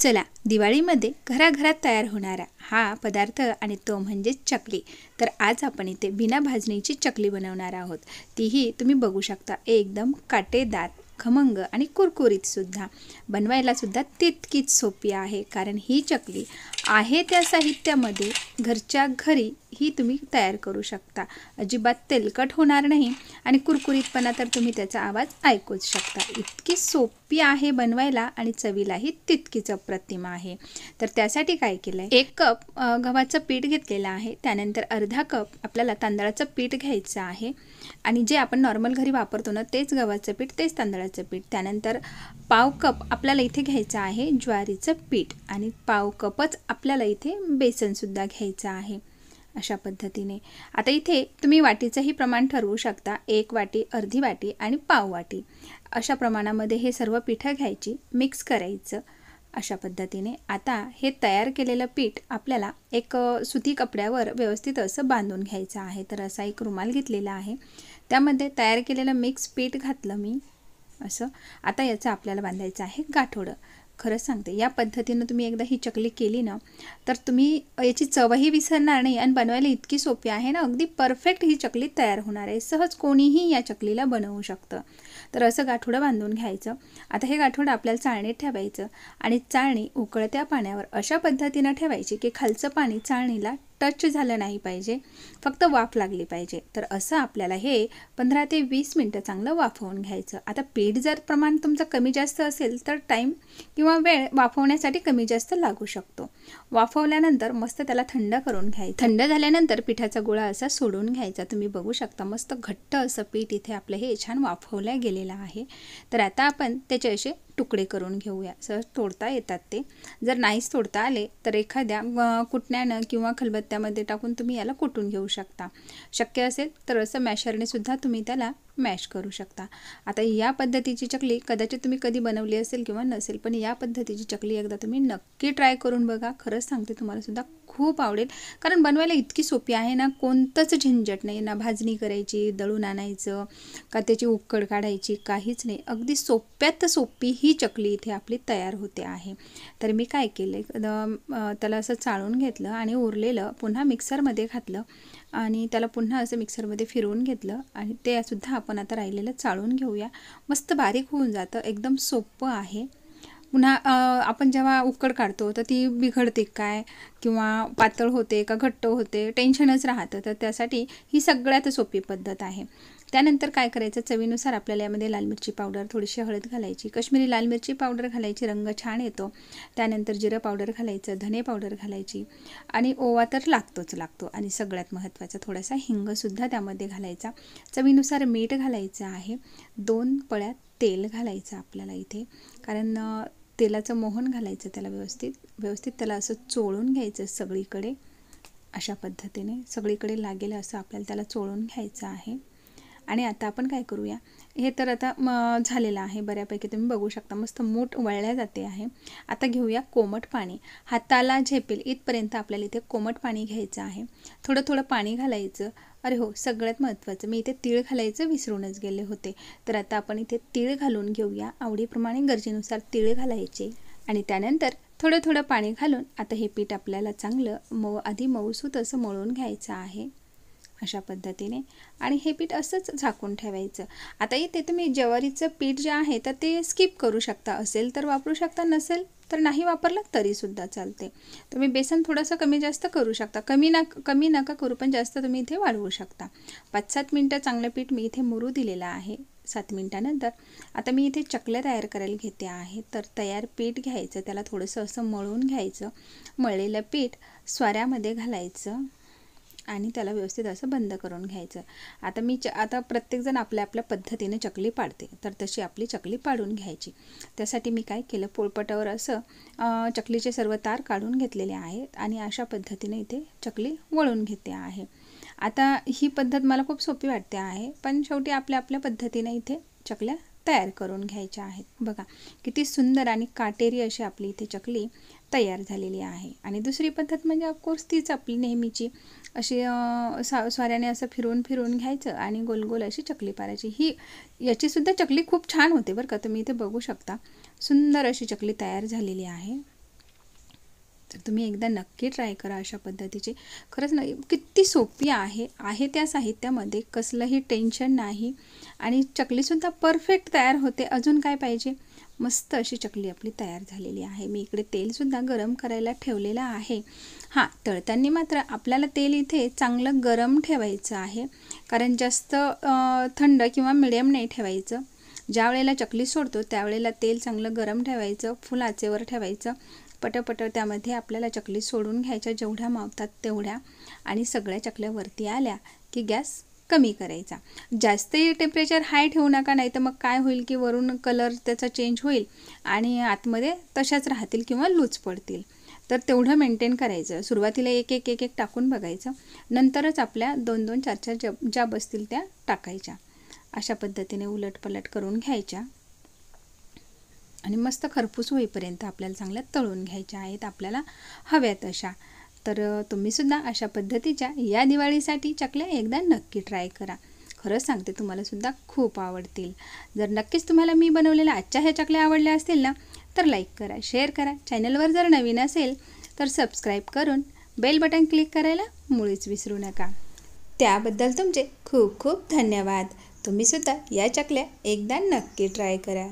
चला, दिवाळीमध्ये घराघरात तयार होणारा हा पदार्थ आणि तो म्हणजे चकली. तर आज आपण इथे बिना भाजणीची चकली बनवणार आहोत. तीही तुम्ही बघू शकता, एकदम काटेदार, खमंग आणि कुरकुरीत सुद्धा. बनवायला सुद्धा तितकीच सोपी आहे, कारण ही चकली आहे त्या साहित्यामध्ये घरच्या घरी ही तुम्ही तयार करू शकता. अजिबात तेलकट होणार नाही आणि कुरकुरीतपणा तर तुम्ही त्याचा आवाज ऐकूच शकता. इतकी सोपी आहे बनवायला आणि चवीलाही तितकीच अप्रतिम आहे. तर त्यासाठी काय केलं आहे, 1 कप गव्हाचं पीठ घेतलेलं आहे. त्यानंतर अर्धा कप आपल्याला तांदळाचं पीठ घ्यायचं आहे आणि जे आपण नॉर्मल घरी वापरतो ना, तेच गव्हाचं पीठ, तेच तांदळाचं पीठ. त्यानंतर पाव कप आपल्याला इथे घ्यायचं आहे ज्वारीचं पीठ आणि पाव कपच आपल्याला इथे बेसनसुद्धा घ्यायचं आहे. अशा पद्धतीने आता इथे तुम्ही वाटीचंही प्रमाण ठरवू शकता. 1 वाटी, अर्धी वाटी आणि पाव वाटी अशा प्रमाणामध्ये हे सर्व पिठं घ्यायची, मिक्स करायचं. अशा पद्धतीने आता हे तयार केलेलं पीठ आपल्याला एक सुती कपड्यावर व्यवस्थित असं बांधून घ्यायचं आहे. तर असा एक रुमाल घेतलेला आहे, त्यामध्ये तयार केलेलं मिक्स पीठ घातलं मी असं. आता याचं आपल्याला बांधायचं आहे गाठोडं. खरंच सांगते, या पद्धतीनं तुम्ही एकदा ही चकली केली ना, तर तुम्ही याची चवही विसरणार नाही आणि बनवायला इतकी सोपी आहे ना, अगदी परफेक्ट ही चकली तयार होणार आहे. सहज कोणीही या चकलीला बनवू शकतं. तर असं गाठोडं बांधून घ्यायचं. आता हे गाठोडं आपल्याला चाळणीत ठेवायचं आणि चाळणी उकळत्या पाण्यावर अशा पद्धतीनं ठेवायची की खालचं पाणी चाळणीला टच झालं नाही पाहिजे, फक्त वाफ लागली पाहिजे. तर असं आपल्याला हे 15 ते 20 मिनटं चांगलं वाफवून घ्यायचं. आता पीठ जर प्रमाण तुमचं कमी जास्त असेल तर टाईम किंवा वेळ वाफवण्यासाठी कमी जास्त लागू शकतो. वाफवल्यानंतर मस्त त्याला थंड करून घ्यायचं. थंड झाल्यानंतर पिठाचा गोळा असा सोडून घ्यायचा. तुम्ही बघू शकता, मस्त घट्ट असं पीठ इथे आपलं हे छान वाफवलं गेलेलं आहे. तर आता आपण त्याचे असे तुकडे करून घेऊया. सहज तोडता येतात ते. जर नाहीच तोडता आले तर एखाद्या कुटण्यानं किंवा खलबत्त्यामध्ये टाकून तुम्ही याला कुटून घेऊ शकता. शक्य असेल तर असं मॅशरने सुद्धा तुम्ही त्याला मॅश करू शकता. आता या पद्धतीची चकली कदाचित तुम्ही कधी बनवली असेल किंवा नसेल, पण या पद्धतीची चकली एकदा तुम्ही नक्की ट्राय करून बघा. खरंच सांगते, तुम्हाला सुद्धा खूप आवडेल, कारण बनवायला इतकी सोपी आहे ना, कोणतंच झंझट नाही ना. भाजणी करायची, दळून आणायचं का त्याची उकड काढायची, काहीच नाही. अगदी सोप्यात सोपी ही चकली इथे आपली तयार होते आहे. तर मी काय केलं, त्याला असं चाळून घेतलं आणि उरलेलं पुन्हा मिक्सरमध्ये घातलं आणि त्याला पुन्हा असं मिक्सरमध्ये फिरवून घेतलं आणि ते सुद्धा आपण आता राहिलेलं चाळून घेऊया. मस्त बारीक होऊन जातं, एकदम सोपं आहे. पुन्हा आपण जेव्हा उकड काढतो तर ती बिघडते काय किंवा पातळ होते का घट्ट होते, टेन्शनच राहतं. तर त्यासाठी ही सगळ्यात सोपी पद्धत आहे. त्यानंतर काय करायचं, चवीनुसार आपल्याला यामध्ये लाल मिरची पावडर, थोडीशी हळद घालायची, कश्मीरी लाल मिरची पावडर घालायची, रंग छान येतो. त्यानंतर जिरं पावडर घालायचं, धने पावडर घालायची आणि ओवा तर लागतो आणि सगळ्यात महत्त्वाचा थोडासा हिंगसुद्धा त्यामध्ये घालायचा. चवीनुसार मीठ घालायचं आहे. 2 पळ्या तेल घालायचं आपल्याला इथे, कारण तेलाचं मोहन घालायचं त्याला व्यवस्थित त्याला असं चोळून घ्यायचं सगळीकडे. अशा पद्धतीने सगळीकडे लागेल असं आपल्याला त्याला चोळून घ्यायचं आहे. आणि आता आपण काय करूया, हे तर आता झालेलं आहे बऱ्यापैकी, तुम्ही बघू शकता मस्त मूठ वळल्या जाते आहे. आता घेऊया कोमट पाणी. हाताला झेपेल इथपर्यंत आपल्याला इथे कोमट पाणी घ्यायचं आहे. थोडं पाणी घालायचं. अरे हो, सगळ्यात महत्त्वाचं, मी इथे तीळ घालायचं विसरूनच गेले होते. तर आता आपण इथे तीळ घालून घेऊया. आवडीप्रमाणे गरजेनुसार तीळ घालायचे आणि त्यानंतर थोडं पाणी घालून आता हे पीठ आपल्याला चांगलं आधी मऊसूत असं मळून घ्यायचं आहे अशा पद्धतीने. आणि हे पीठ असंच झाकून ठेवायचं. आता इथे तुम्ही ज्वारीचं पीठ जे आहे तर ते स्किप करू शकता. असेल तर वापरू शकता, नसेल तर नाही वापरलं तरीसुद्धा चालते. तुम्ही बेसन थोडंसं कमी जास्त करू शकता. कमी नका करू, पण जास्त तुम्ही इथे वाढवू शकता. 5-7 मिनटं चांगलं पीठ मी इथे मुरू दिलेलं आहे. 7 मिनटानंतर आता मी इथे चकल्या तयार करायला घेते आहे. तर तयार पीठ घ्यायचं, त्याला थोडंसं असं मळून घ्यायचं. मळलेलं पीठ स्वाऱ्यामध्ये घालायचं आणि त्याला व्यवस्थित असं बंद करून घ्यायचं. आता प्रत्येकजण आपल्या पद्धतीने चकली पाडते, तर तशी आपली चकली पाडून घ्यायची. त्यासाठी मी काय केलं, पोळपाटावर असं चकलीचे सर्व तार काढून घेतलेले आहेत आणि अशा पद्धतीने इथे चकली वळून घेते आहे. आता ही पद्धत मला खूप सोपी वाटते आहे, पण शेवटी आपल्या पद्धतीने इथे चकल्या तयार करून घ्यायच्या आहेत. बघा किती सुंदर आणि काटेरी अशी आपली इथे चकली तयार झालेली आहे. आणि दुसरी पद्धत म्हणजे ऑफकोर्स तीच आपली नेहमीची अशी स्वाऱ्याने असं फिरवून घ्यायचं आणि गोल अशी चकली पाडायची. याचीसुद्धा चकली खूप छान होते बरं का. तुम्ही इथे बघू शकता, सुंदर अशी चकली तयार झालेली आहे. तर तुम्ही एकदा नक्की ट्राय करा अशा पद्धतीची. खरंच ना किती सोपी आहे त्या साहित्यामध्ये कसलंही टेन्शन नाही आणि चकलीसुद्धा परफेक्ट तयार होते. अजून काय पाहिजे. मस्त अशी चकली आपली तयार झालेली आहे. मी इकडे तेलसुद्धा गरम करायला ठेवलेलं आहे. हां, तळताना मात्र आपल्याला तेल इथे चांगलं गरम ठेवायचं आहे, कारण जास्त थंड किंवा मिडियम नाही ठेवायचं. ज्या वेळेला चकली सोडतो त्यावेळेला तेल चांगलं गरम ठेवायचं, फुल आचेवर ठेवायचं. पटपट त्यामध्ये आपल्याला चकली सोडून घ्यायच्या जेवढ्या मावतात तेवढ्या, आणि सगळ्या चकल्या वरती आल्या की गॅस कमी करायचा. जास्तही टेम्परेचर हाय ठेवू नका, नाही तर मग काय होईल की वरून कलर त्याचा चेंज होईल आणि आतमध्ये तशाच राहतील किंवा लूज पडतील. तर तेवढं मेंटेन करायचं. सुरुवातीला एक एक टाकून बघायचं, नंतरच आपल्या 2-2, 4-4 ज्या बसतील त्या टाकायच्या. अशा पद्धतीने उलटपलट करून घ्यायच्या आणि मस्त खरपूस होईपर्यंत आपल्याला चांगल्या तळून घ्यायच्या आहेत आपल्याला हव्यात अशा. तर तुम्हीसुद्धा अशा पद्धतीच्या या दिवाळीसाठी चकल्या एकदा नक्की ट्राय करा. खरंच सांगते तुम्हालासुद्धा खूप आवडतील. जर नक्कीच तुम्हाला मी बनवलेल्या आजच्या ह्या चकल्या आवडल्या असतील ना, तर लाईक करा, शेअर करा. चॅनलवर जर नवीन असेल तर सबस्क्राईब करून बेल बटन क्लिक करायला मुळीच विसरू नका. त्याबद्दल तुमचे खूप खूप धन्यवाद. तुम्हीसुद्धा या चकल्या एकदा नक्की ट्राय करा.